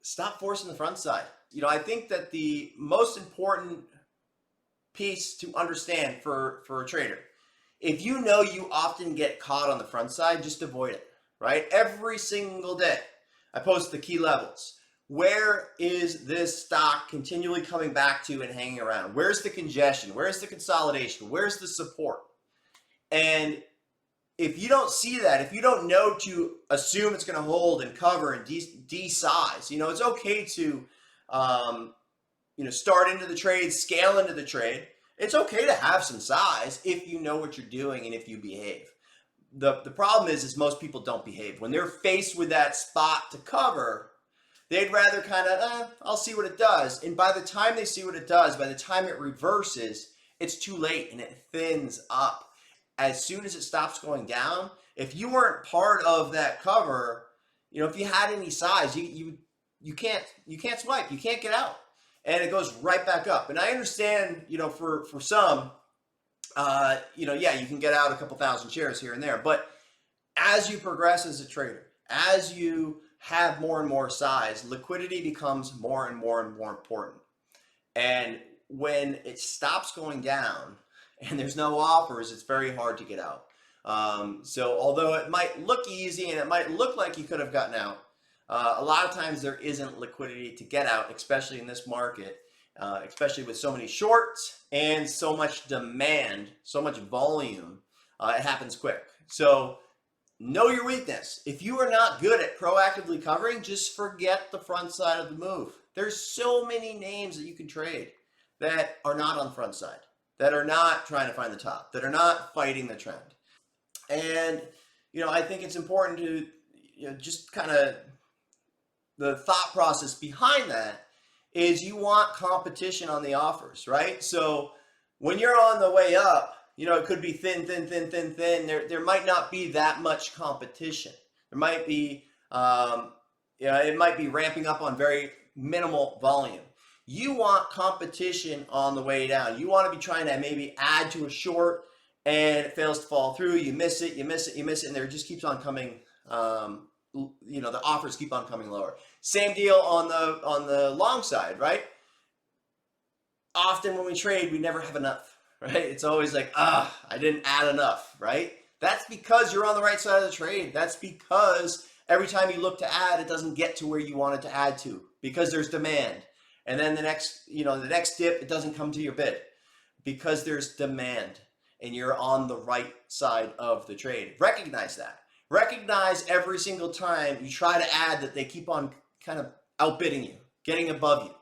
stop forcing the front side. I think that the most important piece to understand for a trader, if you know you often get caught on the front side, just avoid it, right? Every single day, I post the key levels. Where is this stock continually coming back to and hanging around? Where's the congestion? Where's the consolidation? Where's the support? And if you don't see that, if you don't know to assume it's going to hold and cover and de-size, it's okay to, start into the trade, scale into the trade. It's okay to have some size if you know what you're doing and if you behave. The problem is most people don't behave. When they're faced with that spot to cover, they'd rather kind of, I'll see what it does. And by the time they see what it does, by the time it reverses, it's too late and it thins up. As soon as it stops going down, if you weren't part of that cover, if you had any size, you can't swipe, you can't get out, and it goes right back up. And I understand, for some, yeah, you can get out a couple thousand shares here and there, but as you progress as a trader, as you have more and more size, liquidity becomes more and more and more important. And when it stops going down and there's no offers, it's very hard to get out. So although it might look easy and it might look like you could have gotten out, a lot of times there isn't liquidity to get out, especially in this market, especially with so many shorts and so much demand, so much volume. It happens quick. So know your weakness. If you are not good at proactively covering, just forget the front side of the move. There's so many names that you can trade that are not on the front side, that are not trying to find the top, that are not fighting the trend. And, I think it's important to, just kind of the thought process behind that is you want competition on the offers, right? So when you're on the way up, it could be thin. There might not be that much competition. There might be, it might be ramping up on very minimal volume. You want competition on the way down. You want to be trying to maybe add to a short and it fails to fall through. You miss it, and there just keeps on coming. The offers keep on coming lower. Same deal on the long side, right? Often when we trade, we never have enough, right? It's always like, I didn't add enough, right? That's because you're on the right side of the trade. That's because every time you look to add, it doesn't get to where you want it to add to because there's demand. And then the next dip, it doesn't come to your bid because there's demand and you're on the right side of the trade. Recognize that. Recognize every single time you try to add that they keep on kind of outbidding you, getting above you.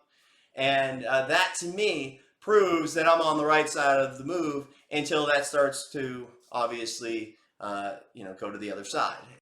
And that to me proves that I'm on the right side of the move until that starts to obviously, go to the other side.